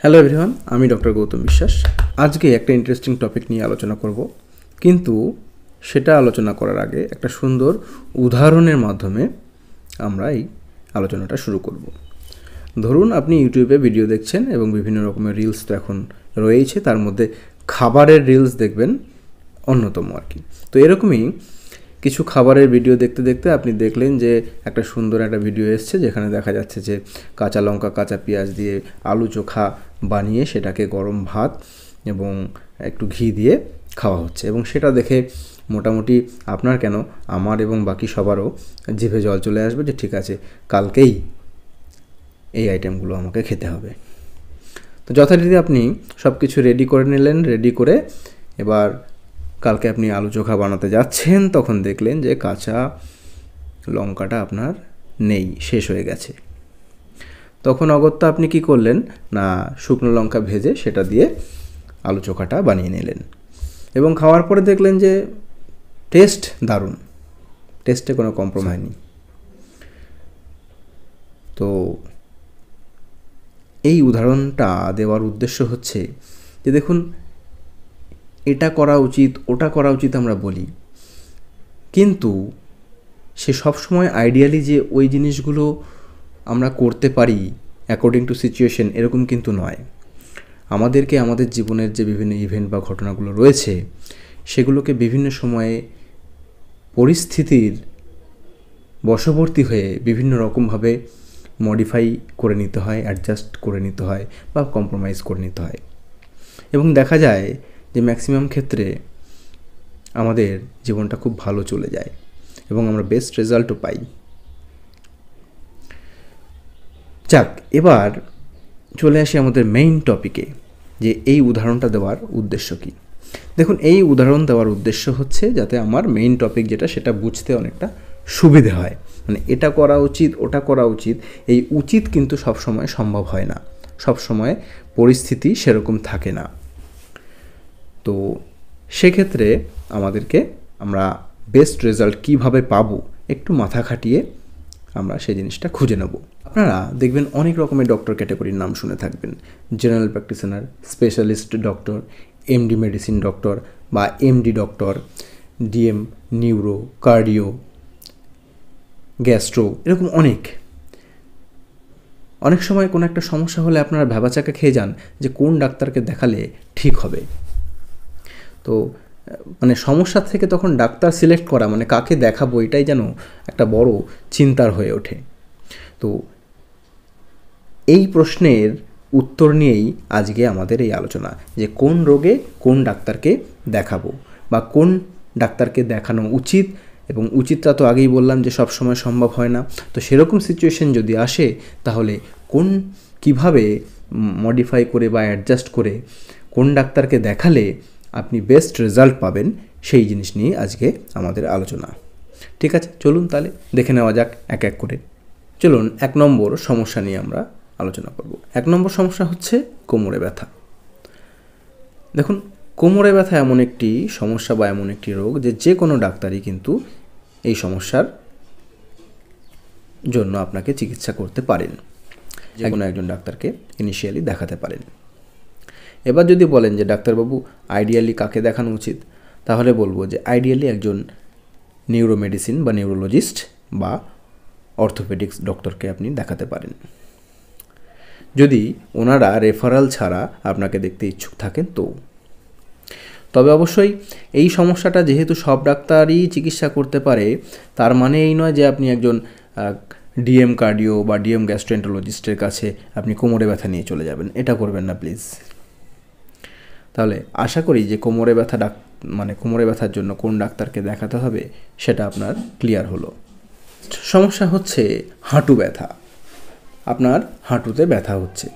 Hello everyone, আমি doctor Gautam বিশ্বাস। আজকে একটা ইন্টারেস্টিং টপিক নিয়ে আলোচনা করব, কিন্তু সেটা আলোচনা করার আগে একটা সুন্দর উদাহরণের মাধ্যমে আমরা এই আলোচনাটা শুরু করব। ধরুন আপনি ইউটিউবে ভিডিও দেখছেন এবং বিভিন্ন রকমের রিলস তো এখন রয়েছে, তার মধ্যে খাবারের রিলস দেখবেন অন্যতম আর কি। তো এরকমই কিছু খাবারের ভিডিও দেখতে দেখতে আপনি দেখলেন যে একটা সুন্দর একটা ভিডিও এসছে, যেখানে দেখা যাচ্ছে যে কাঁচা লঙ্কা কাঁচা পেঁয়াজ দিয়ে আলু চোখা বানিয়ে সেটাকে গরম ভাত এবং একটু ঘি দিয়ে খাওয়া হচ্ছে, এবং সেটা দেখে মোটামুটি আপনার কেন আমার এবং বাকি সবারও জিভে জল চলে আসবে যে ঠিক আছে, কালকেই এই আইটেমগুলো আমাকে খেতে হবে। তো যথারীতি আপনি সব কিছু রেডি করে নিলেন, রেডি করে এবার কালকে আপনি আলু চোখা বানাতে যাচ্ছেন, তখন দেখলেন যে কাঁচা লঙ্কাটা আপনার নেই, শেষ হয়ে গেছে। তখন অগত্যা আপনি কি করলেন না, শুকনো লঙ্কা ভেজে সেটা দিয়ে আলু চোখাটা বানিয়ে নিলেন এবং খাওয়ার পরে দেখলেন যে টেস্ট দারুণ, টেস্টে কোনো কম্প্রোমাইজ নেই। তো এই উদাহরণটা দেওয়ার উদ্দেশ্য হচ্ছে যে দেখুন, এটা করা উচিত ওটা করা উচিত আমরা বলি, কিন্তু সে সবসময় আইডিয়ালি যে ওই জিনিসগুলো আমরা করতে পারি অ্যাকর্ডিং টু সিচুয়েশন এরকম কিন্তু নয়। আমাদেরকে আমাদের জীবনের যে বিভিন্ন ইভেন্ট বা ঘটনাগুলো রয়েছে সেগুলোকে বিভিন্ন সময়ে পরিস্থিতির বশবর্তী হয়ে বিভিন্ন রকমভাবে মডিফাই করে নিতে হয়, অ্যাডজাস্ট করে নিতে হয় বা কম্প্রোমাইজ করে নিতে হয়, এবং দেখা যায় যে ম্যাক্সিমাম ক্ষেত্রে আমাদের জীবনটা খুব ভালো চলে যায় এবং আমরা বেস্ট রেজাল্টও পাই। যাক, এবার চলে আসি আমাদের মেইন টপিকে, যে এই উদাহরণটা দেওয়ার উদ্দেশ্য কী। দেখুন, এই উদাহরণ দেওয়ার উদ্দেশ্য হচ্ছে যাতে আমার মেইন টপিক যেটা সেটা বুঝতে অনেকটা সুবিধে হয়। মানে এটা করা উচিত ওটা করা উচিত, এই উচিত কিন্তু সবসময় সম্ভব হয় না, সবসময় পরিস্থিতি সেরকম থাকে না। তো সেক্ষেত্রে আমাদেরকে আমরা বেস্ট রেজাল্ট কীভাবে পাবো একটু মাথা খাটিয়ে আমরা সেই জিনিসটা খুঁজে নেব। আপনারা দেখবেন অনেক রকমের ডক্টর ক্যাটাগরির নাম শুনে থাকবেন: general practitioner, specialist doctor, MD medicine doctor বা MD doctor, DM, neuro, cardio, gastro, এরকম অনেক সময় কোনো একটা সমস্যা হলে আপনারা ভ্যাবাচাকা খেয়ে যান যে কোন ডাক্তারকে দেখালে ঠিক হবে। তো মানে সমস্যা থেকে তখন ডাক্তার সিলেক্ট করা, মানে কাকে দেখাবো, এটাই যেন একটা বড় চিন্তার হয়ে ওঠে। তো এই প্রশ্নের উত্তর নিয়েই আজকে আমাদের এই আলোচনা, যে কোন রোগে কোন ডাক্তারকে দেখাবো বা কোন ডাক্তারকে দেখানো উচিত, এবং উচিতটা তো আগেই বললাম যে সব সময় সম্ভব হয় না। তো সেরকম সিচুয়েশন যদি আসে তাহলে কিভাবে মডিফাই করে বা অ্যাডজাস্ট করে কোন ডাক্তারকে দেখালে আপনি বেস্ট রেজাল্ট পাবেন, সেই জিনিস নিয়ে আজকে আমাদের আলোচনা। ঠিক আছে, চলুন তাহলে দেখে নেওয়া যাক এক এক করে। চলুন 1 নম্বর সমস্যা নিয়ে আমরা আলোচনা করব। 1 নম্বর সমস্যা হচ্ছে কোমরে ব্যথা। দেখুন, কোমরে ব্যথা এমন একটি সমস্যা বা এমন একটি রোগ যে কোনো ডাক্তারই কিন্তু এই সমস্যার জন্য আপনাকে চিকিৎসা করতে পারেন, যে কোনো একজন ডাক্তারকে ইনিশিয়ালি দেখাতে পারেন। এবার যদি বলেন যে ডাক্তারবাবু আইডিয়ালি কাকে দেখানো উচিত, তাহলে বলবো যে আইডিয়ালি একজন নিউরোমেডিসিন বা নিউরোলজিস্ট বা অর্থোপেডিক্স ডক্টরকে আপনি দেখাতে পারেন, যদি ওনারা রেফারাল ছাড়া আপনাকে দেখতে ইচ্ছুক থাকেন। তবে অবশ্যই এই সমস্যাটা যেহেতু সব ডাক্তারই চিকিৎসা করতে পারে, তার মানে এই নয় যে আপনি একজন ডিএম কার্ডিও বা ডিএম গ্যাস্ট্রোএন্টারোলজিস্টের কাছে আপনি কোমরে ব্যথা নিয়ে চলে যাবেন, এটা করবেন না প্লিজ। তাহলে আশা করি যে কোমরে ব্যথার জন্য কোন ডাক্তারকে দেখাতে হবে সেটা আপনার ক্লিয়ার হলো। সমস্যা হচ্ছে হাঁটু ব্যথা। আপনার হাঁটুতে ব্যথা হচ্ছে।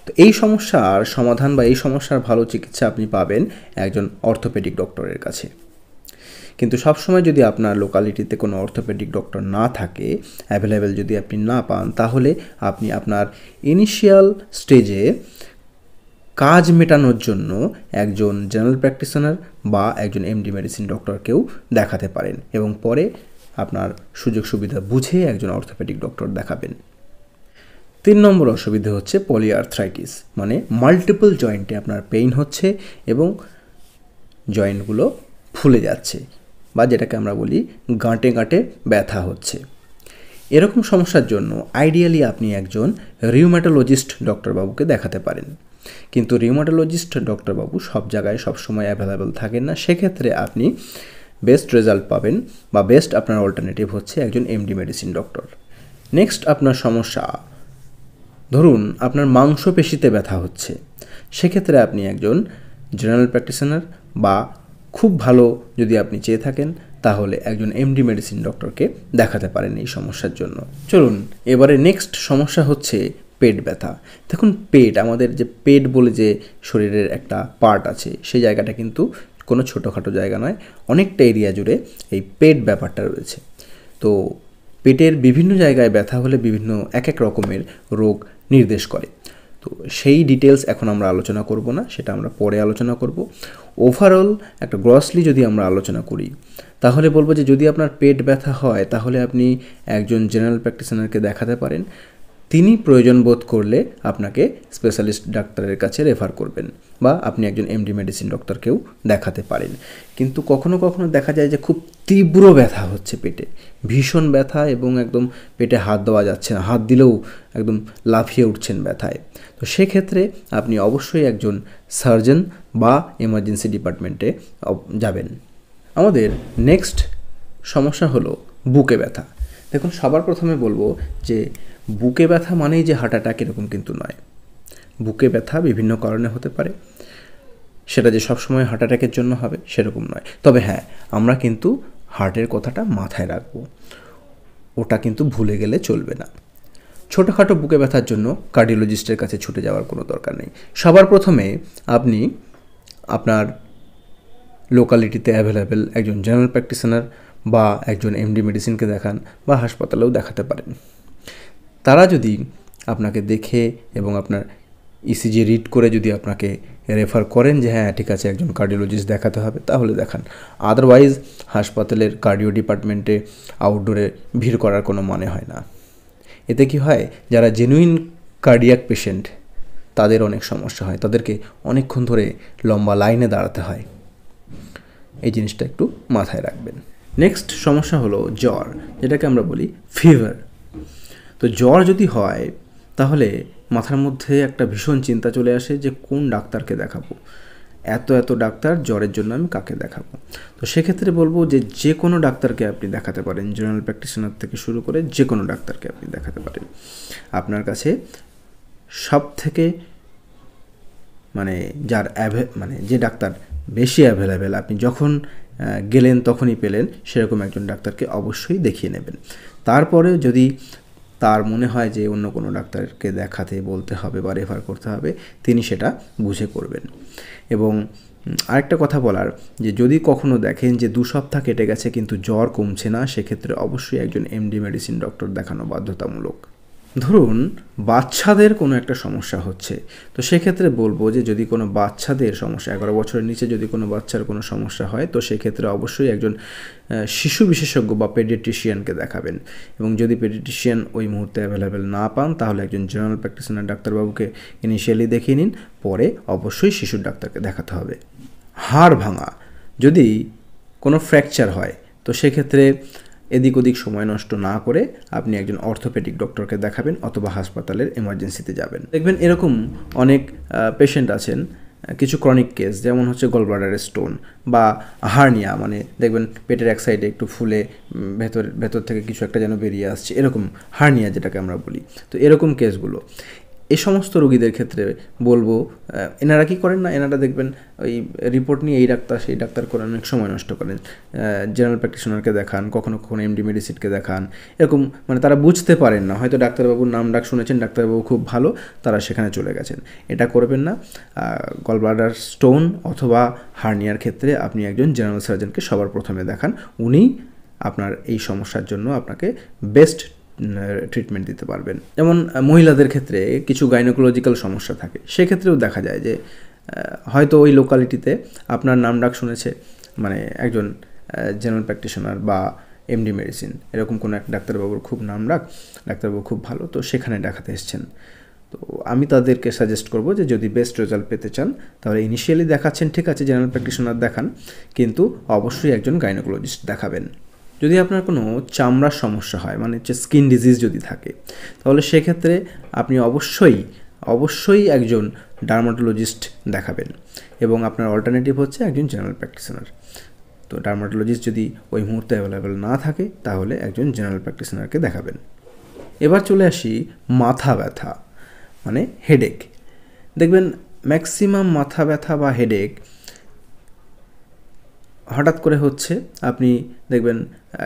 তো এই সমস্যার সমাধান বা এই সমস্যার ভালো চিকিৎসা আপনি পাবেন একজন অর্থোপেডিক ডক্টরের কাছে। কিন্তু সবসময় যদি আপনার লোকালিটিতে কোনো অর্থোপেডিক ডক্টর না থাকে, অ্যাভেলেবেল যদি আপনি না পান, তাহলে আপনি আপনার ইনিশিয়াল স্টেজে কাজ মেটানোর জন্য একজন জেনারেল প্র্যাকটিশনার বা একজন এমডি মেডিসিন ডক্টরকেও দেখাতে পারেন, এবং পরে আপনার সুযোগ সুবিধা বুঝে একজন অর্থোপেডিক ডক্টর দেখাবেন। 3 নম্বর অসুবিধা হচ্ছে পলিআর্থ্রাইটিস, মানে মাল্টিপল জয়েন্টে আপনার পেইন হচ্ছে এবং জয়েন্টগুলো ফুলে যাচ্ছে, বা যেটাকে আমরা বলি গাঁটে গাঁটে ব্যথা হচ্ছে। এরকম সমস্যার জন্য আইডিয়ালি আপনি একজন রিউম্যাটোলজিস্ট ডক্টরবাবুকে দেখাতে পারেন, কিন্তু রিউম্যাটোলজিস্ট ডক্টরবাবু সব জায়গায় সবসময় অ্যাভেলেবেল থাকেন না। সেক্ষেত্রে আপনি বেস্ট রেজাল্ট পাবেন বা বেস্ট আপনার অল্টারনেটিভ হচ্ছে একজন এমডি মেডিসিন ডক্টর। নেক্সট আপনার সমস্যা, ধরুন আপনার মাংসপেশিতে ব্যথা হচ্ছে, সেক্ষেত্রে আপনি একজন জেনারেল প্র্যাকটিশনার বা খুব ভালো যদি আপনি চেয়ে থাকেন তাহলে একজন এমডি মেডিসিন ডক্টরকে দেখাতে পারেন এই সমস্যার জন্য। চলুন এবারে নেক্সট সমস্যা হচ্ছে পেট ব্যথা। দেখুন পেট, আমাদের যে পেট বলে যে শরীরের একটা পার্ট আছে, সেই জায়গাটা কিন্তু কোনো ছোটোখাটো জায়গা নয়, অনেকটা এরিয়া জুড়ে এই পেট ব্যাপারটা রয়েছে। তো পেটের বিভিন্ন জায়গায় ব্যথা হলে বিভিন্ন এক এক রকমের রোগ নির্দেশ করে। তো সেই ডিটেলস এখন আমরা আলোচনা করব না, সেটা আমরা পরে আলোচনা করব। ওভারঅল একটা গ্রসলি যদি আমরা আলোচনা করি তাহলে বলবো যে যদি আপনার পেট ব্যথা হয় তাহলে আপনি একজন জেনারেল প্র্যাকটিশনারকে দেখাতে পারেন। তিনি প্রয়োজন বোধ করলে আপনাকে স্পেশালিস্ট ডাক্তারের কাছে রেফার করবেন, বা আপনি একজন এমডি মেডিসিন ডক্টরকেও দেখাতে পারেন। কিন্তু কখনো কখনো দেখা যায় যে খুব তীব্র ব্যথা হচ্ছে পেটে, ভীষণ ব্যথা এবং একদম পেটে হাত দেওয়া যাচ্ছে না, হাত দিলেও একদম লাফিয়ে উঠছেন ব্যথায়। তো সেক্ষেত্রে আপনি অবশ্যই একজন সার্জন বা এমার্জেন্সি ডিপার্টমেন্টে যাবেন। আমাদের নেক্সট সমস্যা হলো বুকে ব্যথা। দেখুন সবার প্রথমে বলবো যে বুকে ব্যথা মানেই যে হার্ট অ্যাটাক এরকম কিন্তু নয়। বুকে ব্যথা বিভিন্ন কারণে হতে পারে, সেটা যে সবসময় হার্ট অ্যাটাকের জন্য হবে সেরকম নয়। তবে হ্যাঁ, আমরা কিন্তু হার্টের কথাটা মাথায় রাখবো, ওটা কিন্তু ভুলে গেলে চলবে না। ছোটোখাটো বুকে ব্যথার জন্য কার্ডিওলজিস্টের কাছে ছুটে যাওয়ার কোনো দরকার নেই। সবার প্রথমে আপনি আপনার লোকালিটিতে অ্যাভেলেবেল একজন জেনারেল প্র্যাকটিশনার বা একজন এমডি মেডিসিনকে দেখান, বা হাসপাতালেও দেখাতে পারেন। তারা যদি আপনাকে দেখে এবং আপনার ইসিজি রিড করে যদি আপনাকে রেফার করেন যে হ্যাঁ ঠিক আছে একজন কার্ডিওলজিস্ট দেখাতে হবে, তাহলে দেখান। আদারওয়াইজ হাসপাতালের কার্ডিও ডিপার্টমেন্টে আউটডোরে ভিড় করার কোনো মানে হয় না। এতে কি হয়, যারা জেনুইন কার্ডিয়াক পেশেন্ট তাদের অনেক সমস্যা হয়, তাদেরকে অনেকক্ষণ ধরে লম্বা লাইনে দাঁড়াতে হয়। এই জিনিসটা একটু মাথায় রাখবেন। নেক্সট সমস্যা হলো জ্বর, যেটাকে আমরা বলি ফিভার। তো জ্বর যদি হয় তাহলে মাথার মধ্যে একটা ভীষণ চিন্তা চলে আসে যে কোন ডাক্তারকে দেখাবো, এত ডাক্তার, জ্বরের জন্য আমি কাকে দেখাবো। তো সেক্ষেত্রে বলবো যে যে কোনো ডাক্তারকে আপনি দেখাতে পারেন, জেনারেল প্র্যাকটিশনার থেকে শুরু করে যে কোনো ডাক্তারকে আপনি দেখাতে পারেন। আপনার কাছে সব থেকে যে ডাক্তার বেশি অ্যাভেলেবেল, আপনি যখন গেলেন তখনই পেলেন, সেরকম একজন ডাক্তারকে অবশ্যই দেখিয়ে নেবেন। তারপরে যদি তার মনে হয় যে অন্য কোনো ডাক্তারকে দেখাতে বলতে হবে বা রেফার করতে হবে, তিনি সেটা বুঝে করবেন। এবং আরেকটা কথা বলার, যে যদি কখনো দেখেন যে 2 সপ্তাহ কেটে গেছে কিন্তু জ্বর কমছে না, সেক্ষেত্রে অবশ্যই একজন এমডি মেডিসিন ডক্টর দেখানো বাধ্যতামূলক। ধরুন বাচ্চাদের কোনো একটা সমস্যা হচ্ছে, তো সেক্ষেত্রে বলবো যে যদি কোনো বাচ্চাদের সমস্যা, 11 বছরের নিচে যদি কোনো বাচ্চার কোনো সমস্যা হয়, তো সেক্ষেত্রে অবশ্যই একজন শিশু বিশেষজ্ঞ বা পেডিয়াট্রিশিয়ানকে দেখাবেন। এবং যদি পেডিয়াট্রিশিয়ান ওই মুহূর্তে অ্যাভেলেবেল না পান, তাহলে একজন জেনারেল প্র্যাকটিশনার ডাক্তারবাবুকে ইনিশিয়ালি দেখিয়ে নিন, পরে অবশ্যই শিশুর ডাক্তারকে দেখাতে হবে। হাড় ভাঙা, যদি কোনো ফ্র্যাকচার হয়, তো সেক্ষেত্রে এদিক ওদিক সময় নষ্ট না করে আপনি একজন অর্থোপেডিক ডক্টরকে দেখাবেন অথবা হাসপাতালের এমার্জেন্সিতে যাবেন। দেখবেন এরকম অনেক পেশেন্ট আছেন, কিছু ক্রনিক কেস, যেমন হচ্ছে গলব্লাডারের স্টোন বা হার্নিয়া, মানে দেখবেন পেটের এক সাইডে একটু ফুলে ভেতর থেকে কিছু একটা যেন বেরিয়ে আসছে, এরকম হার্নিয়া যেটাকে আমরা বলি। তো এরকম কেসগুলো, এই সমস্ত রোগীদের ক্ষেত্রে বলবো এনারা কি করেন না, এনারা দেখবেন ওই রিপোর্ট নিয়ে এই ডাক্তার সেই ডাক্তার করে অনেক সময় নষ্ট করেন। জেনারেল প্র্যাকটিশনারকে দেখান, কখনো কখনো এমডি মেডিসিনকে দেখান, এরকম মানে তারা বুঝতে পারেন না, হয়তো ডাক্তারবাবুর নাম ডাক শুনেছেন, ডাক্তারবাবু খুব ভালো, তারা সেখানে চলে গেছেন। এটা করবেন না। গলব্লাডার স্টোন অথবা হার্নিয়ার ক্ষেত্রে আপনি একজন জেনারেল সার্জনকে সবার প্রথমে দেখান, উনি আপনার এই সমস্যার জন্য আপনাকে বেস্ট ট্রিটমেন্ট দিতে পারবেন। যেমন মহিলাদের ক্ষেত্রে কিছু গাইনোকোলজিক্যাল সমস্যা থাকে, সেক্ষেত্রেও দেখা যায় যে হয়তো ওই লোকালিটিতে আপনার নাম ডাক শুনেছে, মানে একজন জেনারেল প্র্যাকটিশনার বা এমডি মেডিসিন, এরকম কোনো এক ডাক্তারবাবুর খুব নামডাক, ডাক্তারবাবু খুব ভালো, তো সেখানে দেখাতে এসছেন। তো আমি তাদেরকে সাজেস্ট করব যে যদি বেস্ট রেজাল্ট পেতে চান তাহলে ইনিশিয়ালি দেখাচ্ছেন ঠিক আছে, জেনারেল প্র্যাকটিশনার দেখান, কিন্তু অবশ্যই একজন গাইনোকোলজিস্ট দেখাবেন। যদি আপনার কোনো চামড়ার সমস্যা হয়, মানে হচ্ছে স্কিন ডিজিজ যদি থাকে, তাহলে সেক্ষেত্রে আপনি অবশ্যই একজন ডার্মাটোলজিস্ট দেখাবেন, এবং আপনার অল্টারনেটিভ হচ্ছে একজন জেনারেল প্র্যাকটিশনার। তো ডার্মাটোলজিস্ট যদি ওই মুহূর্তে অ্যাভেলেবেল না থাকে তাহলে একজন জেনারেল প্র্যাকটিশনারকে দেখাবেন। এবার চলে আসি মাথা ব্যথা, মানে হেডেক। দেখবেন ম্যাক্সিমাম মাথা ব্যথা বা হেডেক হঠাৎ করে হচ্ছে, আপনি দেখবেন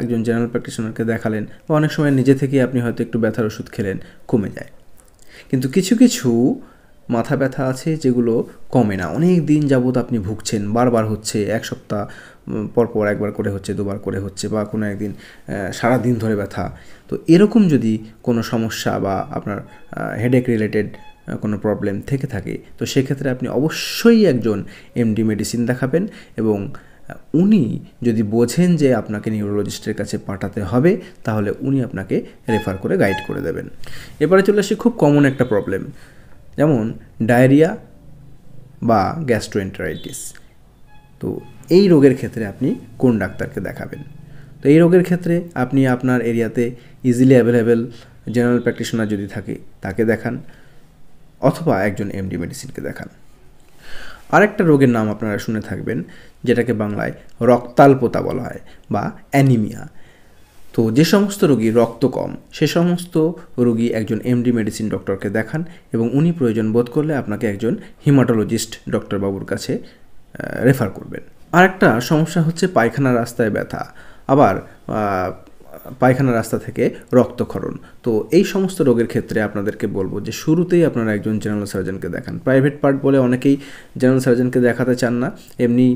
একজন জেনারেল প্র্যাকটিশনারকে দেখালেন, বা অনেক সময় নিজে থেকেই আপনি হয়তো একটু ব্যথার ওষুধ খেলেন, কমে যায়। কিন্তু কিছু কিছু মাথা ব্যথা আছে যেগুলো কমে না, অনেক দিন যাবত আপনি ভুগছেন, বারবার হচ্ছে, এক সপ্তাহ পরপর একবার করে হচ্ছে, দুবার করে হচ্ছে, বা কোনো একদিন সারা দিন ধরে ব্যথা। তো এরকম যদি কোনো সমস্যা বা আপনার হেডেক রিলেটেড কোনো প্রবলেম থেকে থাকে, তো সেক্ষেত্রে আপনি অবশ্যই একজন এমডি মেডিসিন দেখাবেন, এবং উনি যদি বোঝেন যে আপনাকে নিউরোলজিস্টের কাছে পাঠাতে হবে, তাহলে উনি আপনাকে রেফার করে গাইড করে দেবেন। এবারে চলে আসি খুব কমন একটা প্রবলেম, যেমন ডায়রিয়া বা গ্যাস্ট্রোএন্টারাইটিস। তো এই রোগের ক্ষেত্রে আপনি কোন ডাক্তারকে দেখাবেন? তো এই রোগের ক্ষেত্রে আপনি আপনার এরিয়াতে ইজিলি অ্যাভেলেবেল জেনারেল প্র্যাকটিশনার যদি থাকে তাকে দেখান, অথবা একজন এমডি মেডিসিনকে দেখান। আরেকটা রোগের নাম আপনারা শুনে থাকবেন, যেটাকে বাংলায় রক্তাল্পতা বলা হয় বা অ্যানিমিয়া। তো যে সমস্ত রোগী রক্ত কম, সে সমস্ত রোগী একজন এমডি মেডিসিন ডক্টরকে দেখান, এবং উনি প্রয়োজন বোধ করলে আপনাকে একজন হিমাটোলজিস্ট ডক্টরবাবুর কাছে রেফার করবেন। আরেকটা সমস্যা হচ্ছে পায়খানার রাস্তায় ব্যথা, আবার পায়খানা রাস্তা থেকে রক্তক্ষরণ। তো এই সমস্ত রোগের ক্ষেত্রে আপনাদেরকে বলবো যে শুরুতেই আপনারা একজন জেনারেল সার্জনকে দেখান। প্রাইভেট পার্ট বলে অনেকেই জেনারেল সার্জনকে দেখাতে চান না, এমনি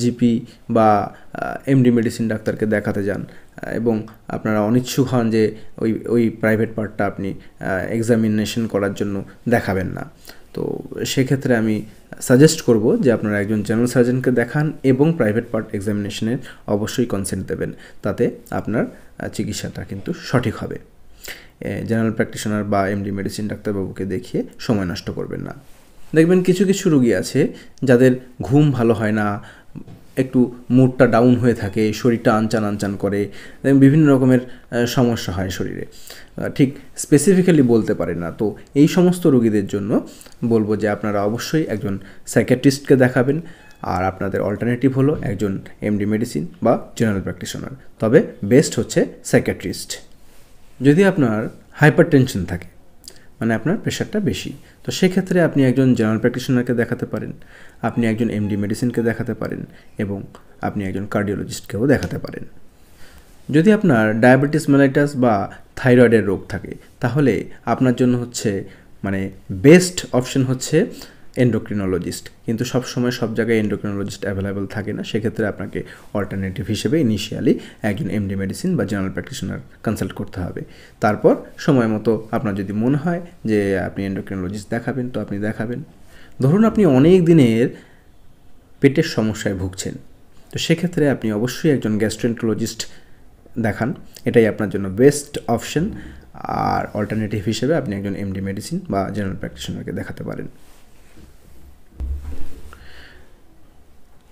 জিপি বা এমডি মেডিসিন ডাক্তারকে দেখাতে যান, এবং আপনারা অনিচ্ছুক হন যে ওই প্রাইভেট পার্টটা আপনি এক্সামিনেশন করার জন্য দেখাবেন না। তো সেক্ষেত্রে আমি সাজেস্ট করব যে আপনারা একজন জেনারেল সার্জনকে দেখান, এবং প্রাইভেট পার্ট এক্সামিনেশনের অবশ্যই কনসেন্ট দেবেন, তাতে আপনার চিকিৎসাটা কিন্তু সঠিক হবে। জেনারেল প্র্যাকটিশনার বা এমডি মেডিসিন ডাক্তারবাবুকে দেখিয়ে সময় নষ্ট করবেন না। দেখবেন কিছু কিছু রোগী আছে যাদের ঘুম ভালো হয় না, একটু মুডটা ডাউন হয়ে থাকে, শরীরটা আনচান করে, বিভিন্ন রকমের সমস্যা হয় শরীরে, ঠিক স্পেসিফিক্যালি বলতে পারে না। তো এই সমস্ত রোগীদের জন্য বলবো যে আপনারা অবশ্যই একজন সাইকিয়াট্রিস্টকে দেখাবেন, আর আপনাদের অল্টারনেটিভ হলো একজন এমডি মেডিসিন বা জেনারেল প্র্যাকটিশনার, তবে বেস্ট হচ্ছে সাইকিয়াট্রিস্ট। যদি আপনার হাইপারটেনশন থাকে, মানে আপনার প্রেশারটা বেশি, তো সেক্ষেত্রে আপনি একজন জেনারেল প্র্যাকটিশনারকে দেখাতে পারেন, আপনি একজন এমডি মেডিসিনকে দেখাতে পারেন, এবং আপনি একজন কার্ডিওলজিস্টকেও দেখাতে পারেন। যদি আপনার ডায়াবেটিস মেলাইটাস বা থাইরয়েডের রোগ থাকে, তাহলে আপনার জন্য হচ্ছে মানে বেস্ট অপশন হচ্ছে এন্ডোক্রিনোলজিস্ট, কিন্তু সব সময় সব জায়গায় এন্ডোক্রিনোলজিস্ট অ্যাভেলেবেল থাকে না, সেক্ষেত্রে আপনাকে অল্টারনেটিভ হিসেবে ইনিশিয়ালি একজন এমডি মেডিসিন বা জেনারেল প্র্যাকটিশনার কনসাল্ট করতে হবে। তারপর সময় মতো আপনার যদি মনে হয় যে আপনি এন্ডোক্রিনোলজিস্ট দেখাবেন, তো আপনি দেখাবেন। ধরুন আপনি অনেক দিনের পেটের সমস্যায় ভুগছেন, তো সেক্ষেত্রে আপনি অবশ্যই একজন গ্যাস্ট্রোএন্টারোলজিস্ট দেখান, এটাই আপনার জন্য বেস্ট অপশন। আর অল্টারনেটিভ হিসেবে আপনি একজন এমডি মেডিসিন বা জেনারেল প্র্যাকটিশনারকে দেখাতে পারেন।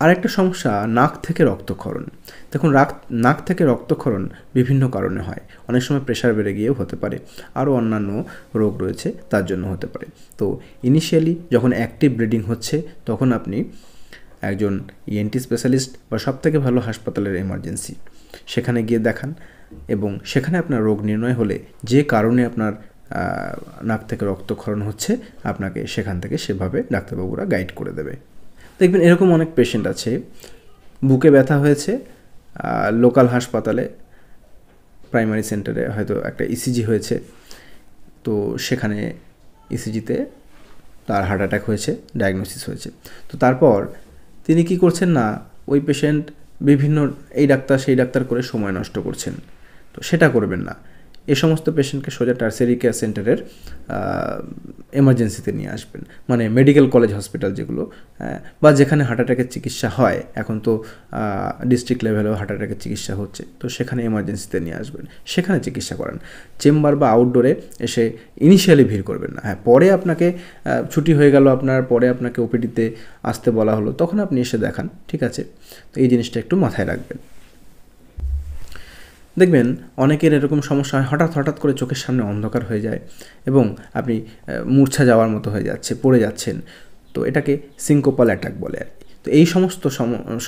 আরেকটা সমস্যা নাক থেকে রক্তক্ষরণ। দেখুন নাক থেকে রক্তক্ষরণ বিভিন্ন কারণে হয়, অনেক সময় প্রেশার বেড়ে গিয়েও হতে পারে, আরও অন্যান্য রোগ রয়েছে তার জন্য হতে পারে। তো ইনিশিয়ালি যখন অ্যাক্টিভ ব্লিডিং হচ্ছে, তখন আপনি একজন ইএনটি স্পেশালিস্ট বা সবথেকে ভালো হাসপাতালের এমার্জেন্সি, সেখানে গিয়ে দেখান, এবং সেখানে আপনার রোগ নির্ণয় হলে যে কারণে আপনার নাক থেকে রক্তক্ষরণ হচ্ছে, আপনাকে সেখান থেকে সেভাবে ডাক্তারবাবুরা গাইড করে দেবে। দেখবেন এরকম অনেক পেশেন্ট আছে, বুকে ব্যথা হয়েছে, লোকাল হাসপাতালে প্রাইমারি সেন্টারে হয়তো একটা ইসিজি হয়েছে, তো সেখানে ইসিজিতে তার হার্ট অ্যাটাক হয়েছে, ডায়াগনোসিস হয়েছে। তো তারপর তিনি কি করছেন না, ওই পেশেন্ট বিভিন্ন এই ডাক্তার সেই ডাক্তার করে সময় নষ্ট করছেন। তো সেটা করবেন না, এই সমস্ত পেশেন্টকে সোজা টার্সিয়ারি কেয়ার সেন্টারের এমার্জেন্সিতে নিয়ে আসবেন, মানে মেডিকেল কলেজ হসপিটাল যেগুলো, বা যেখানে হার্ট অ্যাটাকের চিকিৎসা হয়। এখন তো ডিস্ট্রিক্ট লেভেলেও হার্ট অ্যাটাকের চিকিৎসা হচ্ছে, তো সেখানে এমার্জেন্সিতে নিয়ে আসবেন, সেখানে চিকিৎসা করান। চেম্বার বা আউটডোরে এসে ইনিশিয়ালি ভিড় করবেন না। হ্যাঁ, পরে আপনাকে ছুটি হয়ে গেল আপনার, পরে আপনাকে ওপিডিতে আসতে বলা হলো, তখন আপনি এসে দেখান, ঠিক আছে? তো এই জিনিসটা একটু মাথায় রাখবেন। দেখবেন অনেকের এরকম সমস্যা হয়, হঠাৎ করে চোখের সামনে অন্ধকার হয়ে যায় এবং আপনি মূর্ছা যাওয়ার মতো হয়ে যাচ্ছে, পড়ে যাচ্ছেন, তো এটাকে সিনকোপাল অ্যাটাক বলে আর কি। তো এই সমস্ত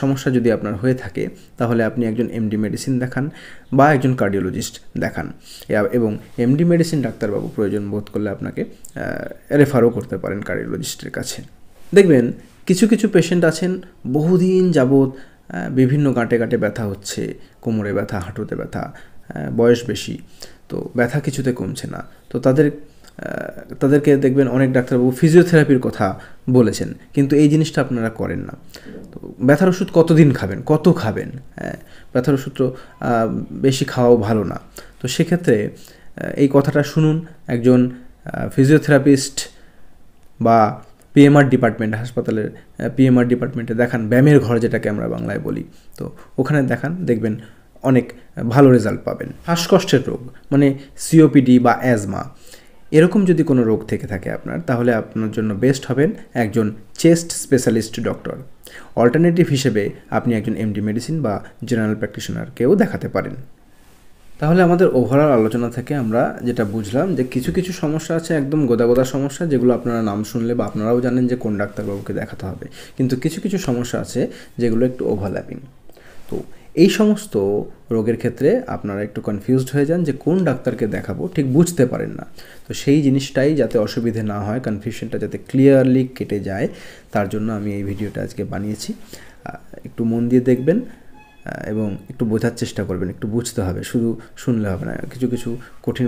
সমস্যা যদি আপনার হয়ে থাকে তাহলে আপনি একজন এমডি মেডিসিন দেখান বা একজন কার্ডিওলজিস্ট দেখান, এবং এমডি মেডিসিন ডাক্তারবাবু প্রয়োজন বোধ করলে আপনাকে রেফারও করতে পারেন কার্ডিওলজিস্টের কাছে। দেখবেন কিছু কিছু পেশেন্ট আছেন বহুদিন যাবৎ বিভিন্ন গাঁটে ব্যথা হচ্ছে, কোমরে ব্যথা, হাঁটুতে ব্যথা, বয়স বেশি, তো ব্যথা কিছুতে কমছে না। তো তাদেরকে দেখবেন অনেক ডাক্তারবাবু ফিজিওথেরাপির কথা বলেছেন, কিন্তু এই জিনিসটা আপনারা করেন না। তো ব্যথার ওষুধ কতদিন খাবেন, কত খাবেন? ব্যথার ওষুধ তো বেশি খাওয়াও ভালো না। তো সেক্ষেত্রে এই কথাটা শুনুন একজন ফিজিওথেরাপিস্ট বা পিএমআর ডিপার্টমেন্ট, হাসপাতালের পিএমআর ডিপার্টমেন্টে দেখান, ব্যায়ামের ঘর যেটাকে আমরা বাংলায় বলি, তো ওখানে দেখান, দেখবেন অনেক ভালো রেজাল্ট পাবেন। শ্বাসকষ্টের রোগ মানে সিওপিডি বা অ্যাজমা, এরকম যদি কোনো রোগ থেকে থাকে আপনার, তাহলে আপনার জন্য বেস্ট হবেন একজন চেস্ট স্পেশালিস্ট ডক্টর। অল্টারনেটিভ হিসেবে আপনি একজন এমডি মেডিসিন বা জেনারেল প্র্যাকটিশনারকেও দেখাতে পারেন। তাহলে আমাদের ওভারঅল আলোচনা থেকে আমরা যেটা বুঝলাম যে কিছু কিছু সমস্যা আছে একদম গোদা সমস্যা, যেগুলো আপনারা নাম শুনলে বা আপনারাও জানেন যে কোন ডাক্তারবাবুকে দেখাতে হবে, কিন্তু কিছু কিছু সমস্যা আছে যেগুলো একটু ওভারল্যাপিং। তো এই সমস্ত রোগের ক্ষেত্রে আপনারা একটু কনফিউজড হয়ে যান যে কোন ডাক্তারকে দেখাবো, ঠিক বুঝতে পারেন না। তো সেই জিনিসটাই যাতে অসুবিধে না হয়, কনফিউশনটা যাতে ক্লিয়ারলি কেটে যায়, তার জন্য আমি এই ভিডিওটা আজকে বানিয়েছি। একটু মন দিয়ে দেখবেন এবং একটু বোঝার চেষ্টা করবেন, একটু বুঝতে হবে, শুধু শুনলে হবে না। কিছু কিছু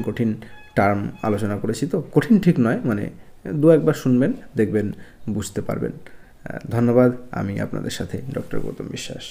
কঠিন টার্ম আলোচনা করেছি, তো কঠিন ঠিক নয়, মানে দু একবার শুনবেন, দেখবেন বুঝতে পারবেন। ধন্যবাদ। আমি আপনাদের সাথে ডক্টর গৌতম বিশ্বাস।